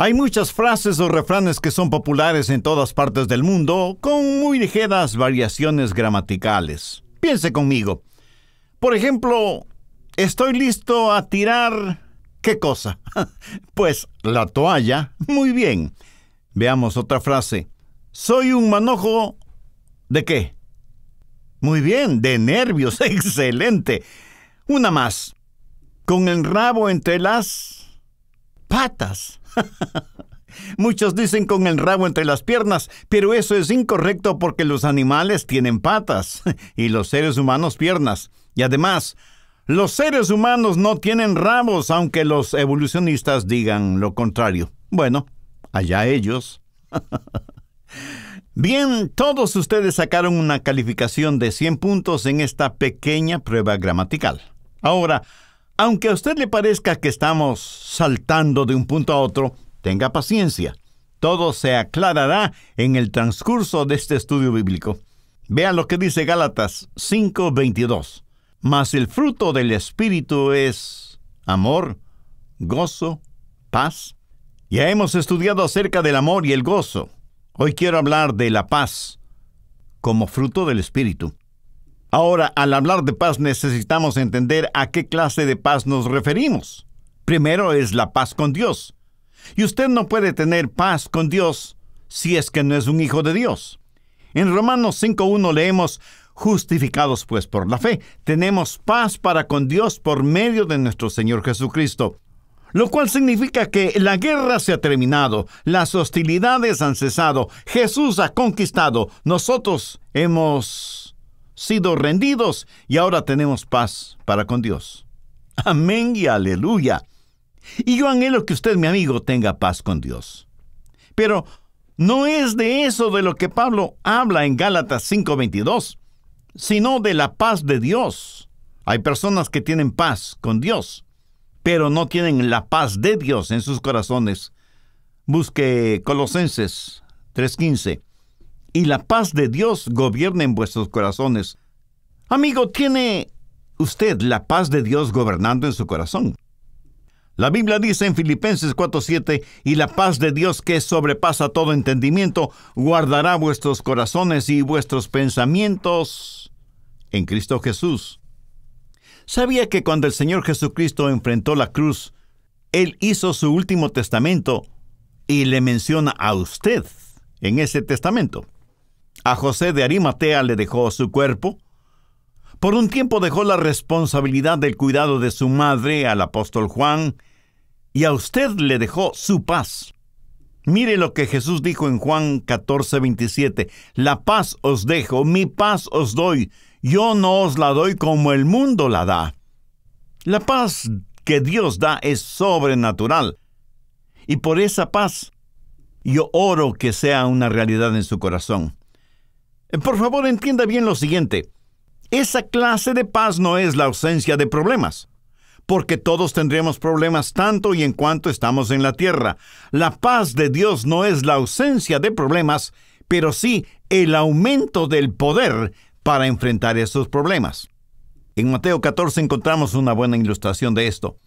Hay muchas frases o refranes que son populares en todas partes del mundo, con muy ligeras variaciones gramaticales. Piense conmigo. Por ejemplo, estoy listo a tirar... ¿Qué cosa? Pues la toalla. Muy bien. Veamos otra frase. Soy un manojo... ¿De qué? Muy bien, de nervios. Excelente. Una más. Con el rabo entre las patas. Muchos dicen con el rabo entre las piernas, pero eso es incorrecto porque los animales tienen patas y los seres humanos piernas. Y además, los seres humanos no tienen rabos, aunque los evolucionistas digan lo contrario. Bueno, allá ellos. Bien, todos ustedes sacaron una calificación de 100 puntos en esta pequeña prueba gramatical. Ahora, aunque a usted le parezca que estamos saltando de un punto a otro, tenga paciencia. Todo se aclarará en el transcurso de este estudio bíblico. Vea lo que dice Gálatas 5:22. Mas el fruto del Espíritu es amor, gozo, paz. Ya hemos estudiado acerca del amor y el gozo. Hoy quiero hablar de la paz como fruto del Espíritu. Ahora, al hablar de paz necesitamos entender a qué clase de paz nos referimos. Primero es la paz con Dios. Y usted no puede tener paz con Dios si es que no es un hijo de Dios. En Romanos 5:1 leemos, justificados pues por la fe, tenemos paz para con Dios por medio de nuestro Señor Jesucristo. Lo cual significa que la guerra se ha terminado, las hostilidades han cesado, Jesús ha conquistado, nosotros hemos sido rendidos y ahora tenemos paz para con Dios. Amén y aleluya. Y yo anhelo que usted, mi amigo, tenga paz con Dios. Pero no es de eso de lo que Pablo habla en Gálatas 5:22, sino de la paz de Dios. Hay personas que tienen paz con Dios, pero no tienen la paz de Dios en sus corazones. Busque Colosenses 3:15. Y la paz de Dios gobierna en vuestros corazones. Amigo, ¿tiene usted la paz de Dios gobernando en su corazón? La Biblia dice en Filipenses 4:7, y la paz de Dios que sobrepasa todo entendimiento, guardará vuestros corazones y vuestros pensamientos en Cristo Jesús. ¿Sabía que cuando el Señor Jesucristo enfrentó la cruz, Él hizo su último testamento y le menciona a usted en ese testamento? A José de Arimatea le dejó su cuerpo. Por un tiempo dejó la responsabilidad del cuidado de su madre al apóstol Juan, y a usted le dejó su paz. Mire lo que Jesús dijo en Juan 14:27. La paz os dejo, mi paz os doy. Yo no os la doy como el mundo la da. La paz que Dios da es sobrenatural. Y por esa paz, yo oro que sea una realidad en su corazón. Por favor, entienda bien lo siguiente. Esa clase de paz no es la ausencia de problemas, porque todos tendremos problemas tanto y en cuanto estamos en la tierra. La paz de Dios no es la ausencia de problemas, pero sí el aumento del poder para enfrentar esos problemas. En Mateo 14 encontramos una buena ilustración de esto.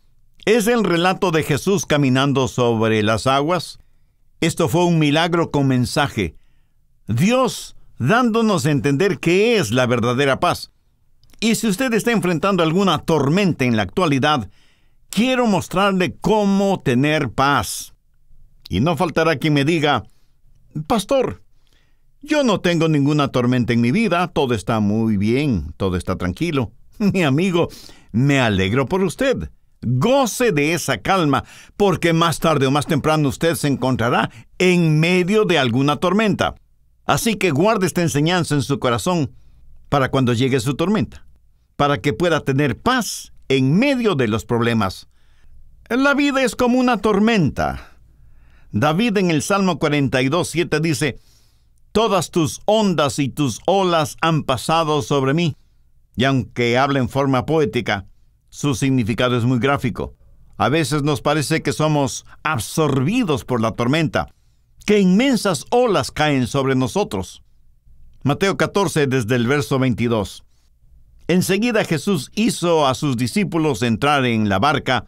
Es el relato de Jesús caminando sobre las aguas. Esto fue un milagro con mensaje. Dios dándonos a entender qué es la verdadera paz. Y si usted está enfrentando alguna tormenta en la actualidad, quiero mostrarle cómo tener paz. Y no faltará quien me diga, pastor, yo no tengo ninguna tormenta en mi vida, todo está muy bien, todo está tranquilo. Mi amigo, me alegro por usted. Goce de esa calma, porque más tarde o más temprano usted se encontrará en medio de alguna tormenta. Así que guarde esta enseñanza en su corazón para cuando llegue su tormenta, para que pueda tener paz en medio de los problemas. La vida es como una tormenta. David en el Salmo 42:7 dice, todas tus ondas y tus olas han pasado sobre mí. Y aunque habla en forma poética, su significado es muy gráfico. A veces nos parece que somos absorbidos por la tormenta, que inmensas olas caen sobre nosotros. Mateo 14, desde el verso 22. Enseguida Jesús hizo a sus discípulos entrar en la barca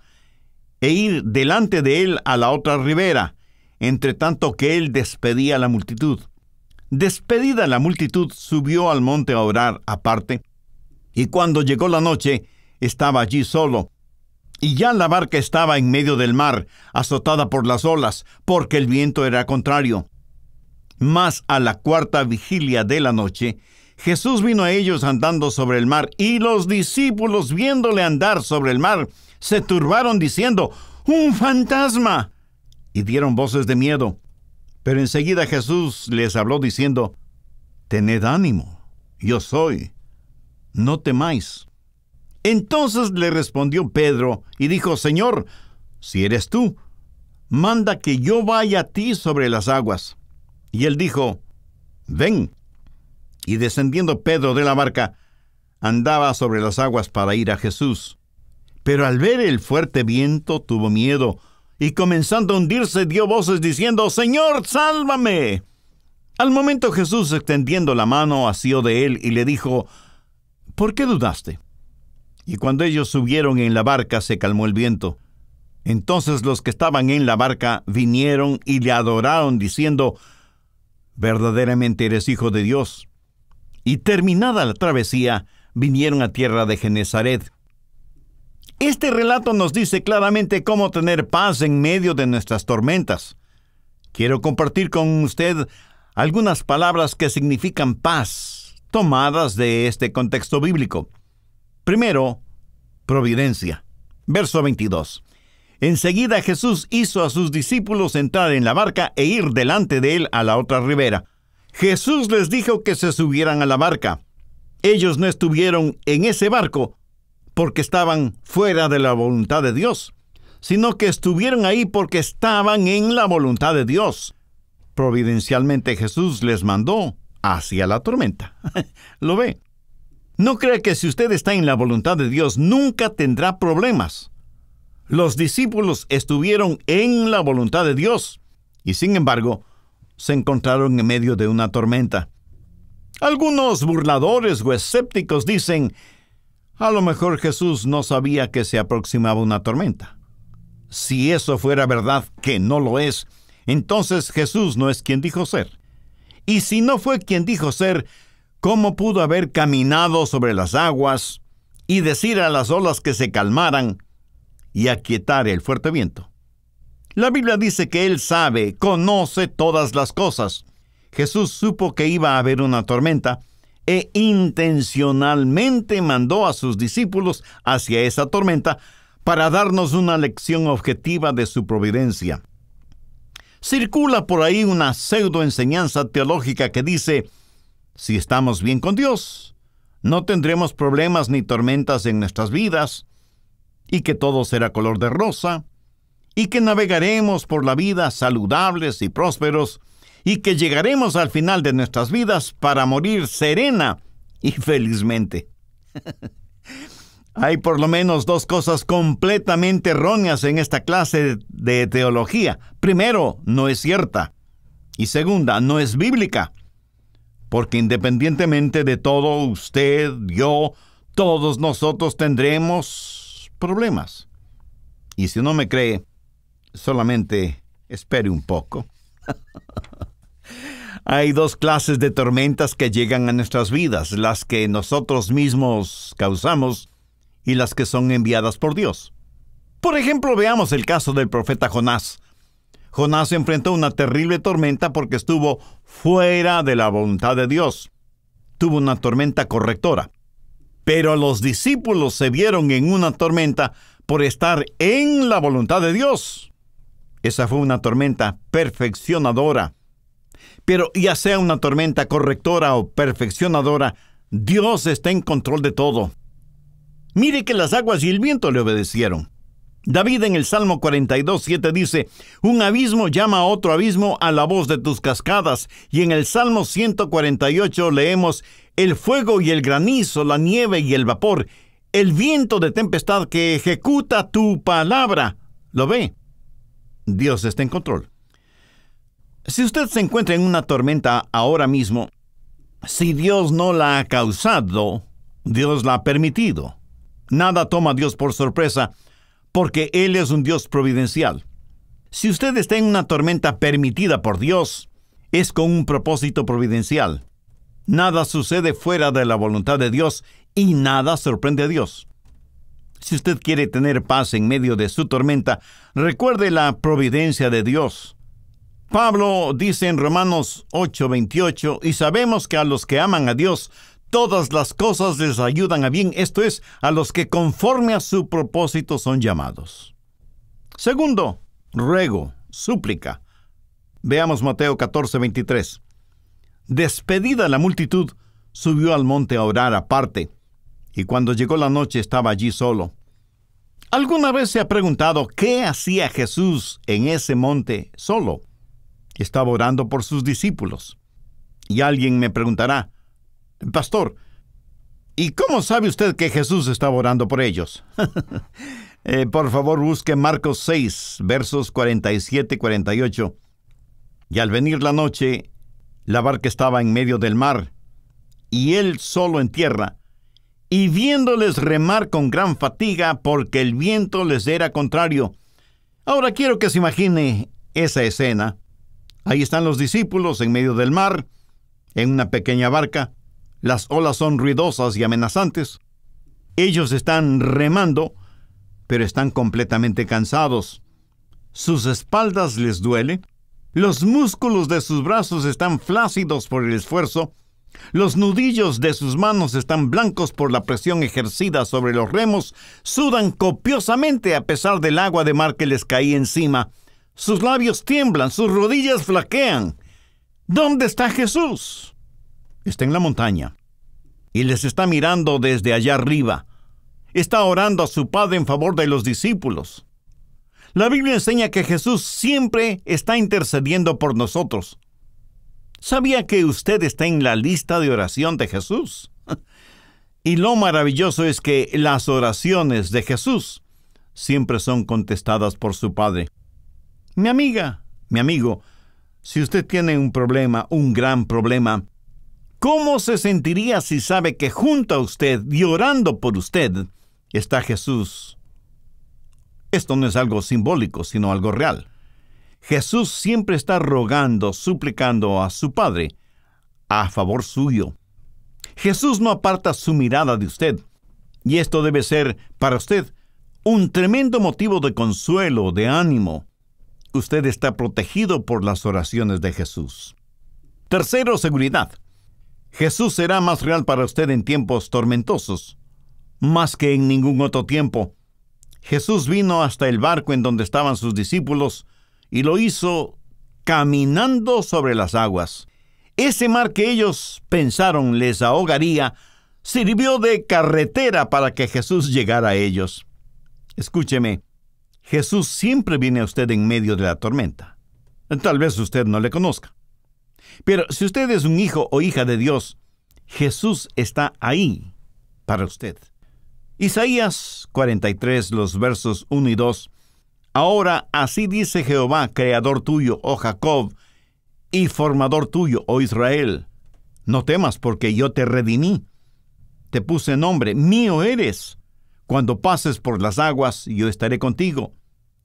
e ir delante de él a la otra ribera, entre tanto que él despedía a la multitud. Despedida la multitud, subió al monte a orar aparte, y cuando llegó la noche, estaba allí solo. Y ya la barca estaba en medio del mar, azotada por las olas, porque el viento era contrario. Mas a la cuarta vigilia de la noche, Jesús vino a ellos andando sobre el mar, y los discípulos, viéndole andar sobre el mar, se turbaron diciendo: ¡Un fantasma! Y dieron voces de miedo. Pero enseguida Jesús les habló diciendo: Tened ánimo, yo soy, no temáis. Entonces le respondió Pedro y dijo: Señor, si eres tú, manda que yo vaya a ti sobre las aguas. Y él dijo: Ven. Y descendiendo Pedro de la barca, andaba sobre las aguas para ir a Jesús. Pero al ver el fuerte viento, tuvo miedo, y comenzando a hundirse, dio voces diciendo: Señor, sálvame. Al momento Jesús, extendiendo la mano, asió de él y le dijo: ¿Por qué dudaste? Y cuando ellos subieron en la barca, se calmó el viento. Entonces los que estaban en la barca vinieron y le adoraron, diciendo: Verdaderamente eres Hijo de Dios. Y terminada la travesía, vinieron a tierra de Genesaret. Este relato nos dice claramente cómo tener paz en medio de nuestras tormentas. Quiero compartir con usted algunas palabras que significan paz, tomadas de este contexto bíblico. Primero, providencia. Verso 22. Enseguida Jesús hizo a sus discípulos entrar en la barca e ir delante de él a la otra ribera. Jesús les dijo que se subieran a la barca. Ellos no estuvieron en ese barco porque estaban fuera de la voluntad de Dios, sino que estuvieron ahí porque estaban en la voluntad de Dios. Providencialmente Jesús les mandó hacia la tormenta. ¿Lo ve? No crea que si usted está en la voluntad de Dios, nunca tendrá problemas. Los discípulos estuvieron en la voluntad de Dios y, sin embargo, se encontraron en medio de una tormenta. Algunos burladores o escépticos dicen: a lo mejor Jesús no sabía que se aproximaba una tormenta. Si eso fuera verdad, que no lo es, entonces Jesús no es quien dijo ser. Y si no fue quien dijo ser, ¿cómo pudo haber caminado sobre las aguas y decir a las olas que se calmaran y aquietar el fuerte viento? La Biblia dice que Él sabe, conoce todas las cosas. Jesús supo que iba a haber una tormenta e intencionalmente mandó a sus discípulos hacia esa tormenta para darnos una lección objetiva de su providencia. Circula por ahí una pseudoenseñanza teológica que dice: si estamos bien con Dios, no tendremos problemas ni tormentas en nuestras vidas, y que todo será color de rosa, y que navegaremos por la vida saludables y prósperos, y que llegaremos al final de nuestras vidas para morir serena y felizmente. Hay por lo menos dos cosas completamente erróneas en esta clase de teología. Primero, no es cierta. Y segunda, no es bíblica. Porque independientemente de todo, usted, yo, todos nosotros tendremos problemas. Y si no me cree, solamente espere un poco. Hay dos clases de tormentas que llegan a nuestras vidas: las que nosotros mismos causamos y las que son enviadas por Dios. Por ejemplo, veamos el caso del profeta Jonás. Jonás enfrentó una terrible tormenta porque estuvo fuera de la voluntad de Dios. Tuvo una tormenta correctora. Pero los discípulos se vieron en una tormenta por estar en la voluntad de Dios. Esa fue una tormenta perfeccionadora. Pero ya sea una tormenta correctora o perfeccionadora, Dios está en control de todo. Mire que las aguas y el viento le obedecieron. David en el Salmo 42:7 dice: un abismo llama a otro abismo a la voz de tus cascadas. Y en el Salmo 148 leemos: el fuego y el granizo, la nieve y el vapor, el viento de tempestad que ejecuta tu palabra. ¿Lo ve? Dios está en control. Si usted se encuentra en una tormenta ahora mismo, si Dios no la ha causado, Dios la ha permitido. Nada toma a Dios por sorpresa, porque Él es un Dios providencial. Si usted está en una tormenta permitida por Dios, es con un propósito providencial. Nada sucede fuera de la voluntad de Dios y nada sorprende a Dios. Si usted quiere tener paz en medio de su tormenta, recuerde la providencia de Dios. Pablo dice en Romanos 8:28, y sabemos que a los que aman a Dios, todas las cosas les ayudan a bien, esto es, a los que conforme a su propósito son llamados. Segundo, ruego, súplica. Veamos Mateo 14:23. Despedida la multitud, subió al monte a orar aparte, y cuando llegó la noche estaba allí solo. ¿Alguna vez se ha preguntado qué hacía Jesús en ese monte solo? Estaba orando por sus discípulos. Y alguien me preguntará, Pastor, ¿y cómo sabe usted que Jesús estaba orando por ellos? Por favor, busque Marcos 6, versos 47 y 48. Y al venir la noche, la barca estaba en medio del mar, y él solo en tierra, y viéndoles remar con gran fatiga, porque el viento les era contrario. Ahora quiero que se imagine esa escena. Ahí están los discípulos en medio del mar, en una pequeña barca. Las olas son ruidosas y amenazantes. Ellos están remando, pero están completamente cansados. Sus espaldas les duele. Los músculos de sus brazos están flácidos por el esfuerzo. Los nudillos de sus manos están blancos por la presión ejercida sobre los remos. Sudan copiosamente a pesar del agua de mar que les caía encima. Sus labios tiemblan, sus rodillas flaquean. ¿Dónde está Jesús? Está en la montaña y les está mirando desde allá arriba. Está orando a su Padre en favor de los discípulos. La Biblia enseña que Jesús siempre está intercediendo por nosotros. ¿Sabía que usted está en la lista de oración de Jesús? Y lo maravilloso es que las oraciones de Jesús siempre son contestadas por su Padre. Mi amiga, mi amigo, si usted tiene un problema, un gran problema, ¿cómo se sentiría si sabe que junto a usted y orando por usted está Jesús? Esto no es algo simbólico, sino algo real. Jesús siempre está rogando, suplicando a su Padre a favor suyo. Jesús no aparta su mirada de usted, y esto debe ser para usted un tremendo motivo de consuelo, de ánimo. Usted está protegido por las oraciones de Jesús. Tercero, seguridad. Jesús será más real para usted en tiempos tormentosos, más que en ningún otro tiempo. Jesús vino hasta el barco en donde estaban sus discípulos y lo hizo caminando sobre las aguas. Ese mar que ellos pensaron les ahogaría, sirvió de carretera para que Jesús llegara a ellos. Escúcheme, Jesús siempre viene a usted en medio de la tormenta. Tal vez usted no le conozca. Pero si usted es un hijo o hija de Dios, Jesús está ahí para usted. Isaías 43, los versos 1 y 2. Ahora así dice Jehová, creador tuyo, oh Jacob, y formador tuyo, oh Israel. No temas, porque yo te redimí. Te puse nombre, mío eres. Cuando pases por las aguas, yo estaré contigo.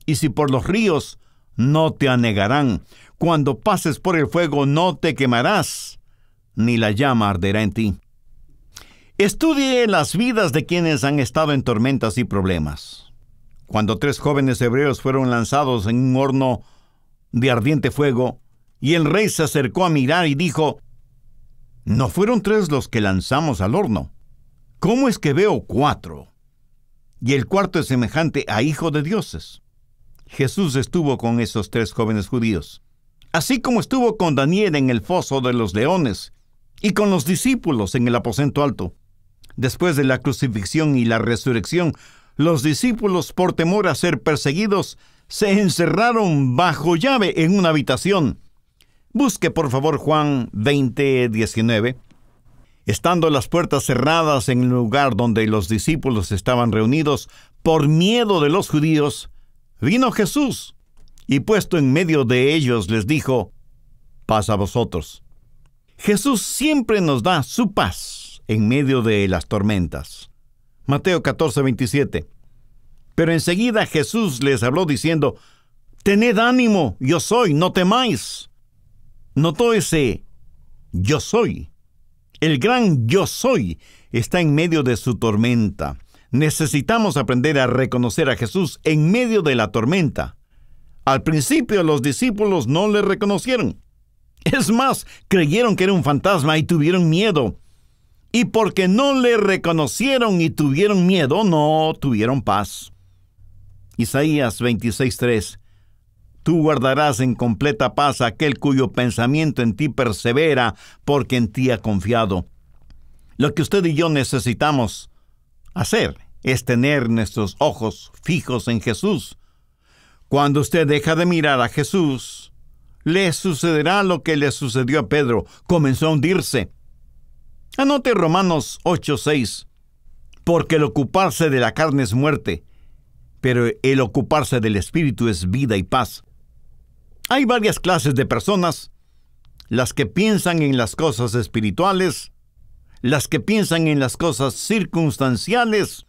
Y si por los ríos, no te anegarán. Cuando pases por el fuego, no te quemarás, ni la llama arderá en ti. Estudie las vidas de quienes han estado en tormentas y problemas. Cuando 3 jóvenes hebreos fueron lanzados en un horno de ardiente fuego, y el rey se acercó a mirar y dijo, ¿no fueron 3 los que lanzamos al horno? ¿Cómo es que veo 4? Y el cuarto es semejante a hijo de dioses. Jesús estuvo con esos 3 jóvenes judíos, así como estuvo con Daniel en el foso de los leones y con los discípulos en el aposento alto. Después de la crucifixión y la resurrección, los discípulos, por temor a ser perseguidos, se encerraron bajo llave en una habitación. Busque, por favor, Juan 20:19. Estando las puertas cerradas en el lugar donde los discípulos estaban reunidos, por miedo de los judíos, vino Jesús, y puesto en medio de ellos les dijo, paz a vosotros. Jesús siempre nos da su paz en medio de las tormentas. Mateo 14:27. Pero enseguida Jesús les habló diciendo, Tened ánimo, yo soy, no temáis. ¿Notó ese yo soy? El gran yo soy está en medio de su tormenta. Necesitamos aprender a reconocer a Jesús en medio de la tormenta. Al principio los discípulos no le reconocieron. Es más, creyeron que era un fantasma y tuvieron miedo. Y porque no le reconocieron y tuvieron miedo, no tuvieron paz. Isaías 26:3. Tú guardarás en completa paz a aquel cuyo pensamiento en ti persevera, porque en ti ha confiado. Lo que usted y yo necesitamos hacer es tener nuestros ojos fijos en Jesús. Cuando usted deja de mirar a Jesús, le sucederá lo que le sucedió a Pedro. Comenzó a hundirse. Anote Romanos 8:6. Porque el ocuparse de la carne es muerte, pero el ocuparse del Espíritu es vida y paz. Hay varias clases de personas: las que piensan en las cosas espirituales, las que piensan en las cosas circunstanciales,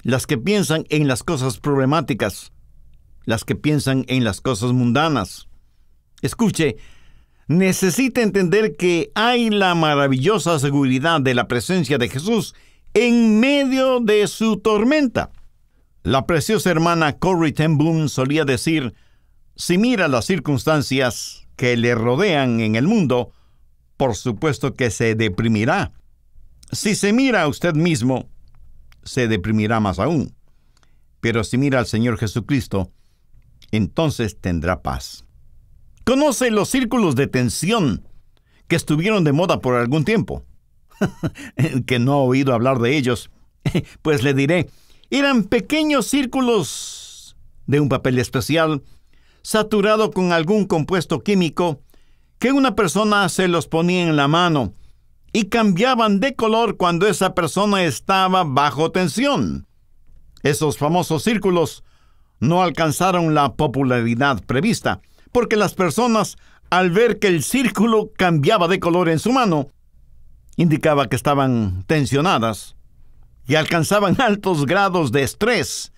las que piensan en las cosas problemáticas, las que piensan en las cosas mundanas. Escuche, necesita entender que hay la maravillosa seguridad de la presencia de Jesús en medio de su tormenta. La preciosa hermana Corrie ten Boom solía decir: si mira las circunstancias que le rodean en el mundo, por supuesto que se deprimirá. Si se mira a usted mismo, se deprimirá más aún. Pero si mira al Señor Jesucristo, entonces tendrá paz. ¿Conoce los círculos de tensión que estuvieron de moda por algún tiempo? ¿Que no ha oído hablar de ellos? Pues le diré, eran pequeños círculos de un papel especial, saturado con algún compuesto químico, que una persona se los ponía en la mano y cambiaban de color cuando esa persona estaba bajo tensión. Esos famosos círculos no alcanzaron la popularidad prevista, porque las personas, al ver que el círculo cambiaba de color en su mano, indicaba que estaban tensionadas y alcanzaban altos grados de estrés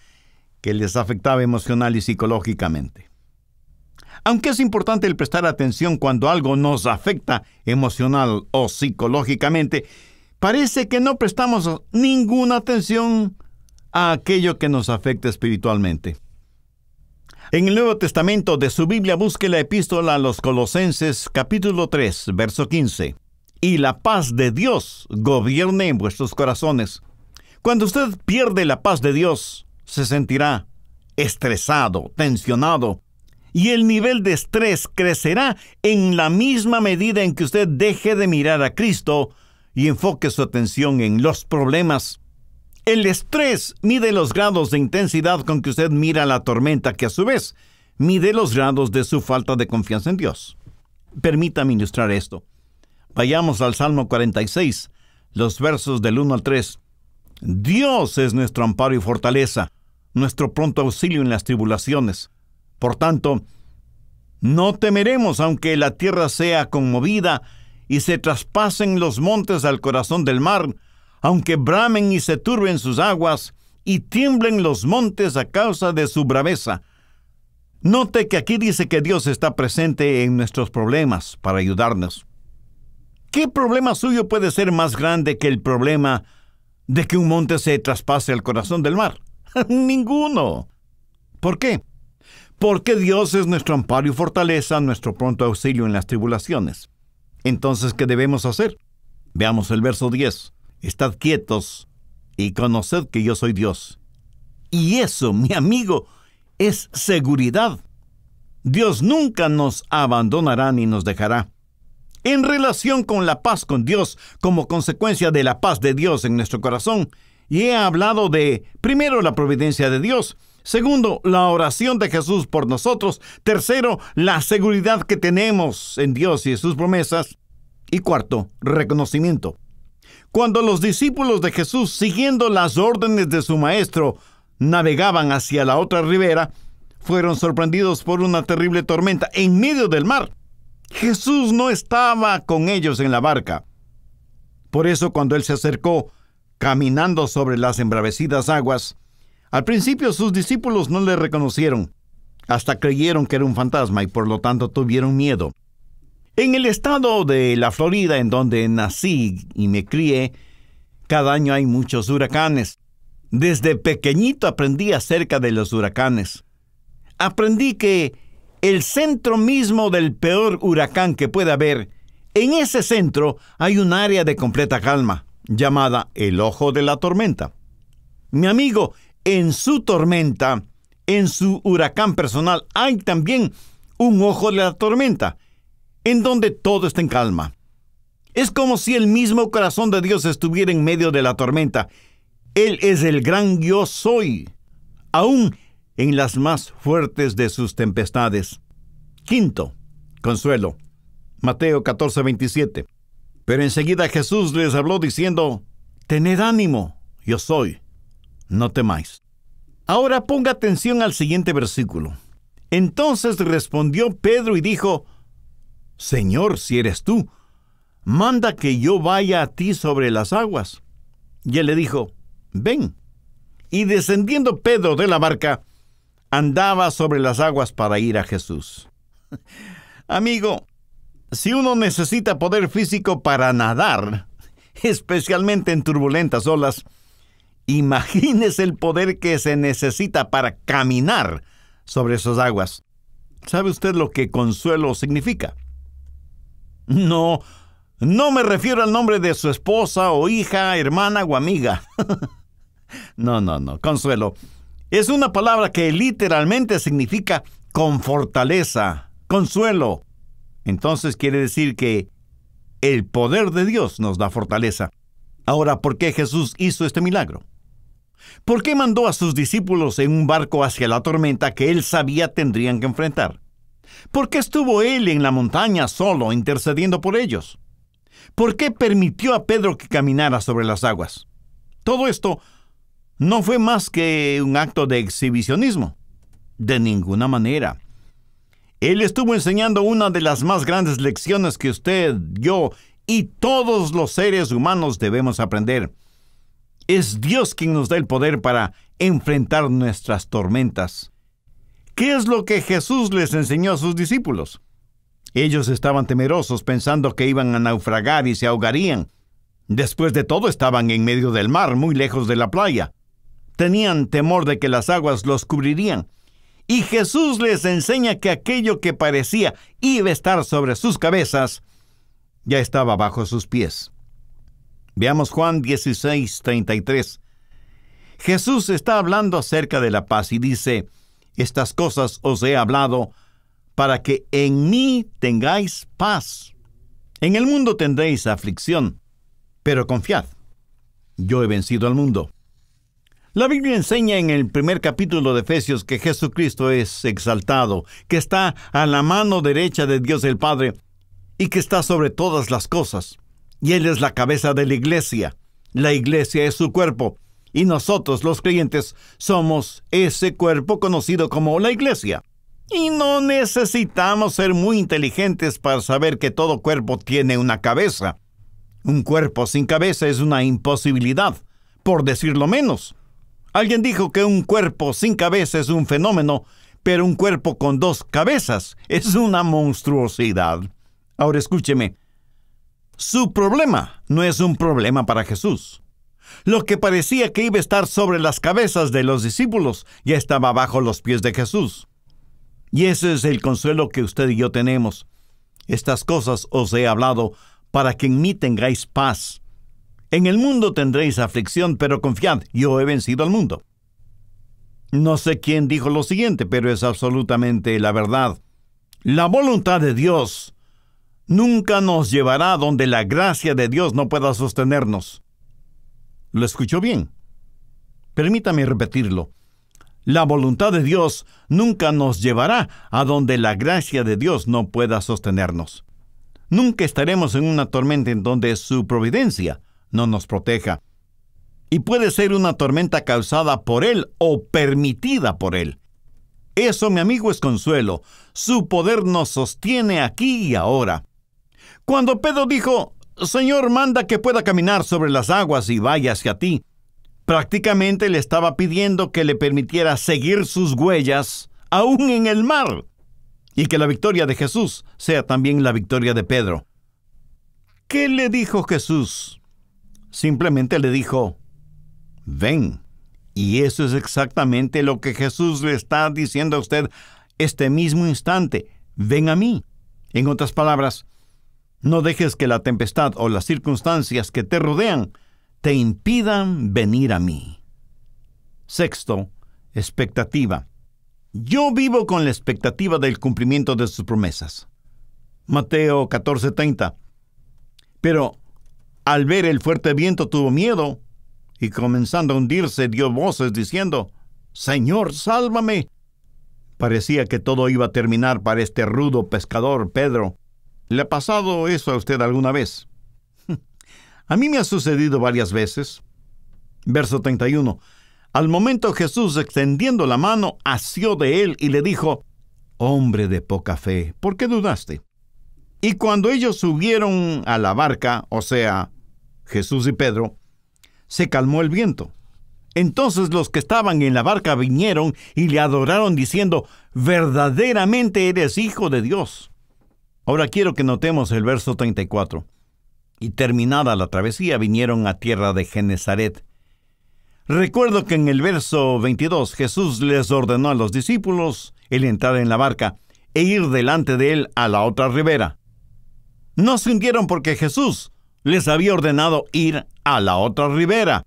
que les afectaba emocional y psicológicamente. Aunque es importante el prestar atención cuando algo nos afecta emocional o psicológicamente, parece que no prestamos ninguna atención a aquello que nos afecta espiritualmente. En el Nuevo Testamento de su Biblia, busque la epístola a los Colosenses, capítulo 3, verso 15. Y la paz de Dios gobierne en vuestros corazones. Cuando usted pierde la paz de Dios, se sentirá estresado, tensionado, y el nivel de estrés crecerá en la misma medida en que usted deje de mirar a Cristo y enfoque su atención en los problemas. El estrés mide los grados de intensidad con que usted mira la tormenta, que a su vez mide los grados de su falta de confianza en Dios. Permítame ilustrar esto. Vayamos al Salmo 46, los versos del 1 al 3. Dios es nuestro amparo y fortaleza, nuestro pronto auxilio en las tribulaciones. Por tanto, no temeremos aunque la tierra sea conmovida y se traspasen los montes al corazón del mar, aunque bramen y se turben sus aguas y tiemblen los montes a causa de su braveza. Note que aquí dice que Dios está presente en nuestros problemas para ayudarnos. ¿Qué problema suyo puede ser más grande que el problema de que un monte se traspase al corazón del mar? Ninguno. ¿Por qué? Porque Dios es nuestro amparo y fortaleza, nuestro pronto auxilio en las tribulaciones. Entonces, ¿qué debemos hacer? Veamos el verso 10. Estad quietos y conoced que yo soy Dios. Y eso, mi amigo, es seguridad. Dios nunca nos abandonará ni nos dejará. En relación con la paz con Dios, como consecuencia de la paz de Dios en nuestro corazón, y he hablado de, primero, la providencia de Dios; segundo, la oración de Jesús por nosotros; tercero, la seguridad que tenemos en Dios y en sus promesas; y cuarto, reconocimiento. Cuando los discípulos de Jesús, siguiendo las órdenes de su maestro, navegaban hacia la otra ribera, fueron sorprendidos por una terrible tormenta en medio del mar. Jesús no estaba con ellos en la barca. Por eso, cuando Él se acercó, caminando sobre las embravecidas aguas, al principio sus discípulos no le reconocieron. Hasta creyeron que era un fantasma y por lo tanto tuvieron miedo. En el estado de la Florida, en donde nací y me crié, cada año hay muchos huracanes. Desde pequeñito aprendí acerca de los huracanes. Aprendí que el centro mismo del peor huracán que puede haber, en ese centro hay un área de completa calma, llamada el ojo de la tormenta. Mi amigo, en su tormenta, en su huracán personal, hay también un ojo de la tormenta, en donde todo está en calma. Es como si el mismo corazón de Dios estuviera en medio de la tormenta. Él es el gran yo soy, aún en las más fuertes de sus tempestades. Quinto, consuelo. Mateo 14:27. Pero enseguida Jesús les habló diciendo, «Tened ánimo, yo soy, no temáis». Ahora ponga atención al siguiente versículo. Entonces respondió Pedro y dijo, «Señor, si eres tú, manda que yo vaya a ti sobre las aguas». Y él le dijo, «Ven». Y descendiendo Pedro de la barca, andaba sobre las aguas para ir a Jesús. Amigo, si uno necesita poder físico para nadar, especialmente en turbulentas olas, imagínese el poder que se necesita para caminar sobre esas aguas. ¿Sabe usted lo que consuelo significa? No me refiero al nombre de su esposa o hija, hermana o amiga. No. Consuelo es una palabra que literalmente significa con fortaleza, consuelo. Entonces quiere decir que el poder de Dios nos da fortaleza. Ahora, ¿por qué Jesús hizo este milagro? ¿Por qué mandó a sus discípulos en un barco hacia la tormenta que él sabía tendrían que enfrentar? ¿Por qué estuvo él en la montaña solo intercediendo por ellos? ¿Por qué permitió a Pedro que caminara sobre las aguas? Todo esto no fue más que un acto de exhibicionismo. De ninguna manera. Él estuvo enseñando una de las más grandes lecciones que usted, yo y todos los seres humanos debemos aprender. Es Dios quien nos da el poder para enfrentar nuestras tormentas. ¿Qué es lo que Jesús les enseñó a sus discípulos? Ellos estaban temerosos pensando que iban a naufragar y se ahogarían. Después de todo estaban en medio del mar, muy lejos de la playa. Tenían temor de que las aguas los cubrirían. Y Jesús les enseña que aquello que parecía iba a estar sobre sus cabezas, ya estaba bajo sus pies. Veamos Juan 16:33. Jesús está hablando acerca de la paz y dice, «Estas cosas os he hablado para que en mí tengáis paz. En el mundo tendréis aflicción, pero confiad, yo he vencido al mundo». La Biblia enseña en el primer capítulo de Efesios que Jesucristo es exaltado, que está a la mano derecha de Dios el Padre y que está sobre todas las cosas. Y Él es la cabeza de la iglesia. La iglesia es su cuerpo y nosotros, los creyentes, somos ese cuerpo conocido como la iglesia. Y no necesitamos ser muy inteligentes para saber que todo cuerpo tiene una cabeza. Un cuerpo sin cabeza es una imposibilidad, por decirlo menos. Alguien dijo que un cuerpo sin cabeza es un fenómeno, pero un cuerpo con dos cabezas es una monstruosidad. Ahora escúcheme. Su problema no es un problema para Jesús. Lo que parecía que iba a estar sobre las cabezas de los discípulos ya estaba bajo los pies de Jesús. Y ese es el consuelo que usted y yo tenemos. Estas cosas os he hablado para que en mí tengáis paz. En el mundo tendréis aflicción, pero confiad, yo he vencido al mundo. No sé quién dijo lo siguiente, pero es absolutamente la verdad. La voluntad de Dios nunca nos llevará donde la gracia de Dios no pueda sostenernos. ¿Lo escuchó bien? Permítame repetirlo. La voluntad de Dios nunca nos llevará a donde la gracia de Dios no pueda sostenernos. Nunca estaremos en una tormenta en donde su providencia no nos proteja. Y puede ser una tormenta causada por Él o permitida por Él. Eso, mi amigo, es consuelo. Su poder nos sostiene aquí y ahora. Cuando Pedro dijo, «Señor, manda que pueda caminar sobre las aguas y vaya hacia ti», prácticamente le estaba pidiendo que le permitiera seguir sus huellas aún en el mar. Y que la victoria de Jesús sea también la victoria de Pedro. ¿Qué le dijo Jesús? Simplemente le dijo, ven. Y eso es exactamente lo que Jesús le está diciendo a usted este mismo instante. Ven a mí. En otras palabras, no dejes que la tempestad o las circunstancias que te rodean te impidan venir a mí. Sexto, expectativa. Yo vivo con la expectativa del cumplimiento de sus promesas. Mateo 14:30. Pero al ver el fuerte viento tuvo miedo y comenzando a hundirse dio voces diciendo, Señor, sálvame. Parecía que todo iba a terminar para este rudo pescador Pedro. ¿Le ha pasado eso a usted alguna vez? A mí me ha sucedido varias veces. Verso 31. Al momento Jesús, extendiendo la mano, asió de él y le dijo, hombre de poca fe, ¿por qué dudaste? Y cuando ellos subieron a la barca, o sea, Jesús y Pedro, se calmó el viento. Entonces los que estaban en la barca vinieron y le adoraron diciendo, verdaderamente eres hijo de Dios. Ahora quiero que notemos el verso 34. Y terminada la travesía vinieron a tierra de Genesaret. Recuerdo que en el verso 22 Jesús les ordenó a los discípulos el entrar en la barca e ir delante de él a la otra ribera. No se hundieron porque Jesús les había ordenado ir a la otra ribera.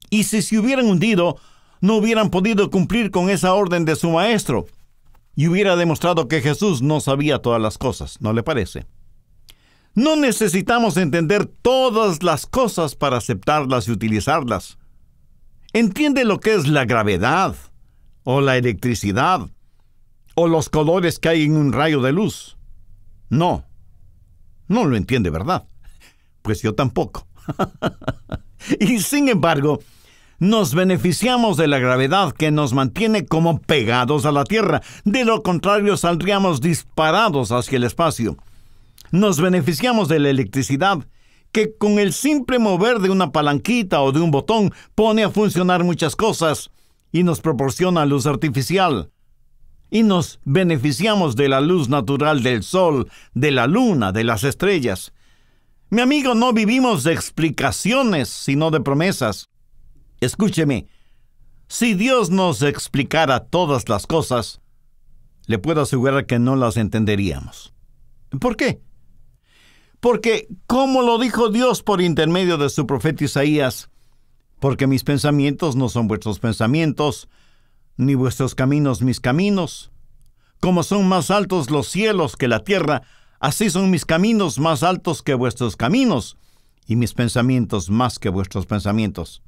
Y si se hubieran hundido, no hubieran podido cumplir con esa orden de su maestro. Y hubiera demostrado que Jesús no sabía todas las cosas, ¿no le parece? No necesitamos entender todas las cosas para aceptarlas y utilizarlas. ¿Entiende lo que es la gravedad, o la electricidad, o los colores que hay en un rayo de luz? No lo entiende, ¿verdad? Pues yo tampoco. Y sin embargo, nos beneficiamos de la gravedad que nos mantiene como pegados a la Tierra. De lo contrario, saldríamos disparados hacia el espacio. Nos beneficiamos de la electricidad, que con el simple mover de una palanquita o de un botón pone a funcionar muchas cosas y nos proporciona luz artificial. Y nos beneficiamos de la luz natural del sol, de la luna, de las estrellas. Mi amigo, no vivimos de explicaciones, sino de promesas. Escúcheme, si Dios nos explicara todas las cosas, le puedo asegurar que no las entenderíamos. ¿Por qué? Porque, como lo dijo Dios por intermedio de su profeta Isaías, porque mis pensamientos no son vuestros pensamientos, ni vuestros caminos mis caminos. Como son más altos los cielos que la tierra, así son mis caminos más altos que vuestros caminos, y mis pensamientos más que vuestros pensamientos.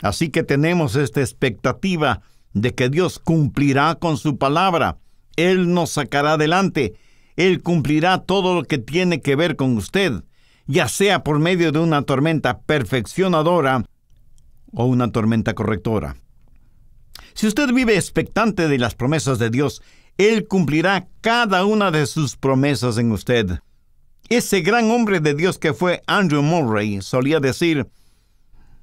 Así que tenemos esta expectativa de que Dios cumplirá con su palabra. Él nos sacará adelante. Él cumplirá todo lo que tiene que ver con usted, ya sea por medio de una tormenta perfeccionadora o una tormenta correctora. Si usted vive expectante de las promesas de Dios, Él cumplirá cada una de sus promesas en usted. Ese gran hombre de Dios que fue Andrew Murray solía decir,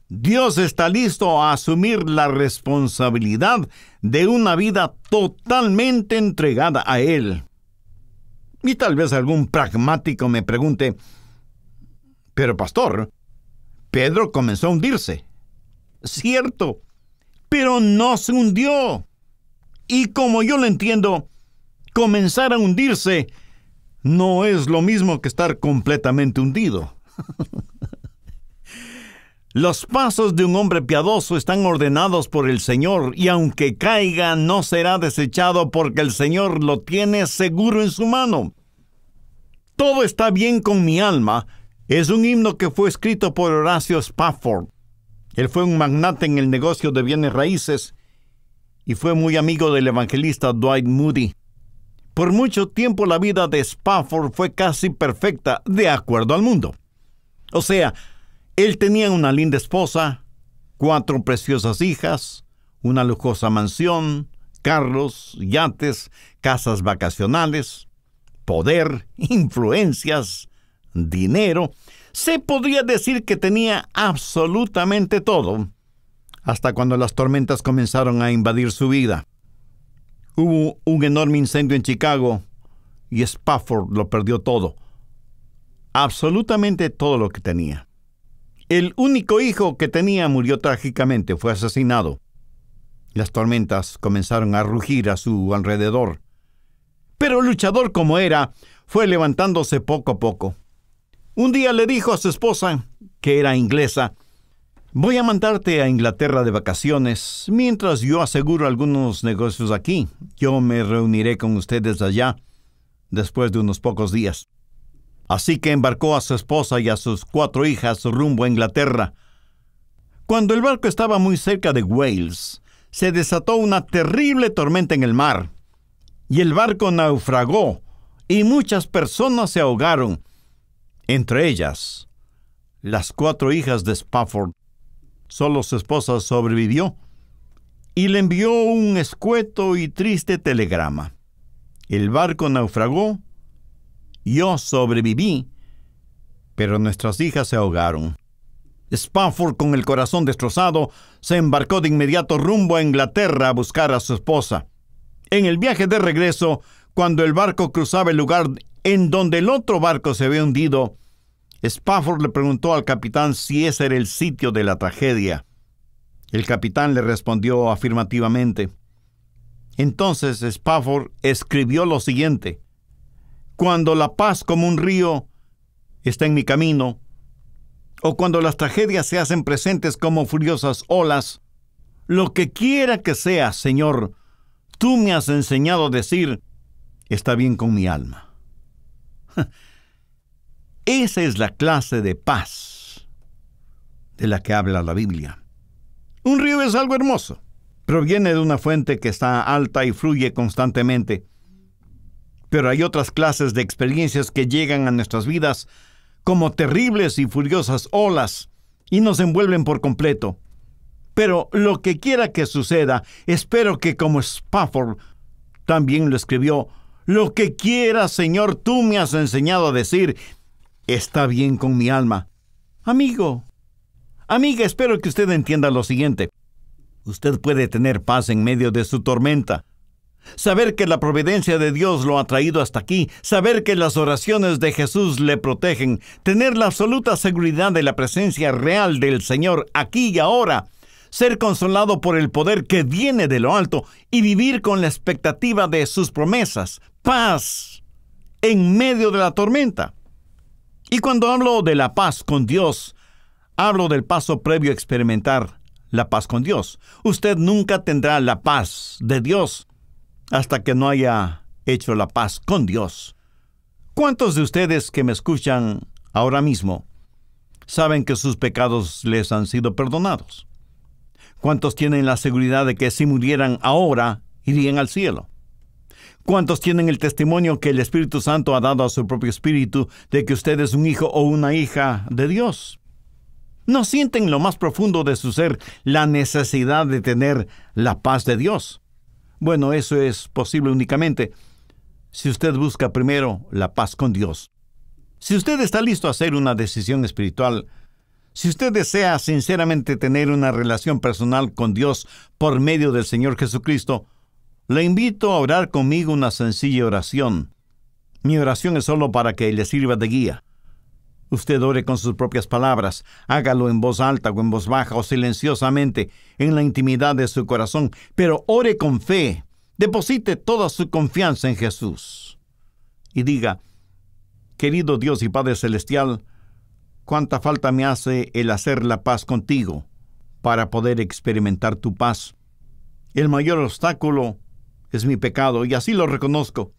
Dios está listo a asumir la responsabilidad de una vida totalmente entregada a Él. Y tal vez algún pragmático me pregunte, pero pastor, Pedro comenzó a hundirse. Cierto, pero no se hundió. Y como yo lo entiendo, comenzar a hundirse no es lo mismo que estar completamente hundido. Los pasos de un hombre piadoso están ordenados por el Señor, y aunque caiga, no será desechado porque el Señor lo tiene seguro en su mano. Todo está bien con mi alma es un himno que fue escrito por Horacio Spafford. Él fue un magnate en el negocio de bienes raíces y fue muy amigo del evangelista Dwight Moody. Por mucho tiempo la vida de Spafford fue casi perfecta, de acuerdo al mundo. O sea, él tenía una linda esposa, 4 preciosas hijas, una lujosa mansión, carros, yates, casas vacacionales, poder, influencias, dinero. Se podría decir que tenía absolutamente todo, hasta cuando las tormentas comenzaron a invadir su vida. Hubo un enorme incendio en Chicago y Spafford lo perdió todo. Absolutamente todo lo que tenía. El único hijo que tenía murió trágicamente, fue asesinado. Las tormentas comenzaron a rugir a su alrededor. Pero luchador como era, fue levantándose poco a poco. Un día le dijo a su esposa, que era inglesa: voy a mandarte a Inglaterra de vacaciones, mientras yo aseguro algunos negocios aquí. Yo me reuniré con ustedes allá después de unos pocos días. Así que embarcó a su esposa y a sus 4 hijas rumbo a Inglaterra. Cuando el barco estaba muy cerca de Wales, se desató una terrible tormenta en el mar, y el barco naufragó, y muchas personas se ahogaron, entre ellas las 4 hijas de Spafford. Solo su esposa sobrevivió y le envió un escueto y triste telegrama: el barco naufragó, yo sobreviví, pero nuestras hijas se ahogaron. Spafford, con el corazón destrozado, se embarcó de inmediato rumbo a Inglaterra a buscar a su esposa. En el viaje de regreso, cuando el barco cruzaba el lugar en donde el otro barco se había hundido, Spafford le preguntó al capitán si ese era el sitio de la tragedia. El capitán le respondió afirmativamente. Entonces Spafford escribió lo siguiente: cuando la paz como un río está en mi camino, o cuando las tragedias se hacen presentes como furiosas olas, lo que quiera que sea, Señor, tú me has enseñado a decir, está bien con mi alma. Esa es la clase de paz de la que habla la Biblia. Un río es algo hermoso. Proviene de una fuente que está alta y fluye constantemente. Pero hay otras clases de experiencias que llegan a nuestras vidas como terribles y furiosas olas y nos envuelven por completo. Pero lo que quiera que suceda, espero que como Spafford también lo escribió, lo que quiera, Señor, tú me has enseñado a decir, está bien con mi alma. Amigo, amiga, espero que usted entienda lo siguiente. Usted puede tener paz en medio de su tormenta. Saber que la providencia de Dios lo ha traído hasta aquí, saber que las oraciones de Jesús le protegen, tener la absoluta seguridad de la presencia real del Señor aquí y ahora, ser consolado por el poder que viene de lo alto y vivir con la expectativa de sus promesas, paz en medio de la tormenta. Y cuando hablo de la paz con Dios, hablo del paso previo a experimentar la paz con Dios. Usted nunca tendrá la paz de Dios hasta que no haya hecho la paz con Dios. ¿Cuántos de ustedes que me escuchan ahora mismo saben que sus pecados les han sido perdonados? ¿Cuántos tienen la seguridad de que si murieran ahora, irían al cielo? ¿Cuántos tienen el testimonio que el Espíritu Santo ha dado a su propio espíritu de que usted es un hijo o una hija de Dios? ¿No sienten en lo más profundo de su ser la necesidad de tener la paz de Dios? Bueno, eso es posible únicamente si usted busca primero la paz con Dios. Si usted está listo a hacer una decisión espiritual, si usted desea sinceramente tener una relación personal con Dios por medio del Señor Jesucristo, le invito a orar conmigo una sencilla oración. Mi oración es solo para que le sirva de guía. Usted ore con sus propias palabras, hágalo en voz alta o en voz baja o silenciosamente en la intimidad de su corazón, pero ore con fe, deposite toda su confianza en Jesús. Y diga, querido Dios y Padre Celestial, cuánta falta me hace el hacer la paz contigo para poder experimentar tu paz. El mayor obstáculo es mi pecado y así lo reconozco.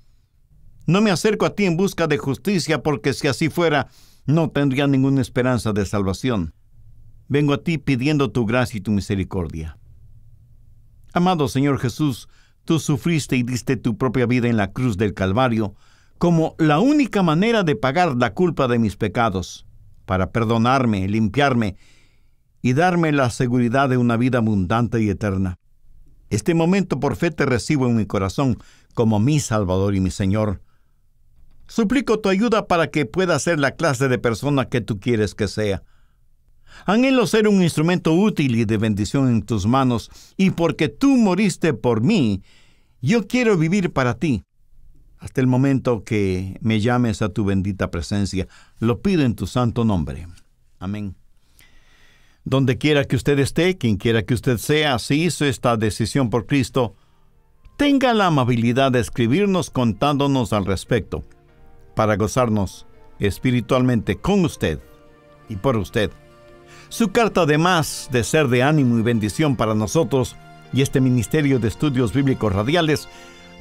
No me acerco a ti en busca de justicia porque si así fuera, no tendría ninguna esperanza de salvación. Vengo a ti pidiendo tu gracia y tu misericordia. Amado Señor Jesús, tú sufriste y diste tu propia vida en la cruz del Calvario como la única manera de pagar la culpa de mis pecados, para perdonarme, limpiarme y darme la seguridad de una vida abundante y eterna. Este momento por fe te recibo en mi corazón como mi Salvador y mi Señor. Suplico tu ayuda para que pueda ser la clase de persona que tú quieres que sea. Anhelo ser un instrumento útil y de bendición en tus manos, y porque tú moriste por mí, Yo quiero vivir para ti. Hasta el momento que me llames a tu bendita presencia, lo pido en tu santo nombre. Amén. Donde quiera que usted esté, quien quiera que usted sea, si hizo esta decisión por Cristo, tenga la amabilidad de escribirnos contándonos al respecto, para gozarnos espiritualmente con usted y por usted. Su carta, además de ser de ánimo y bendición para nosotros y este Ministerio de Estudios Bíblicos Radiales,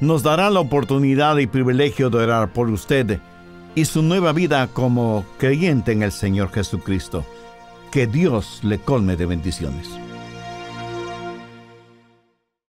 nos dará la oportunidad y privilegio de orar por usted y su nueva vida como creyente en el Señor Jesucristo. Que Dios le colme de bendiciones.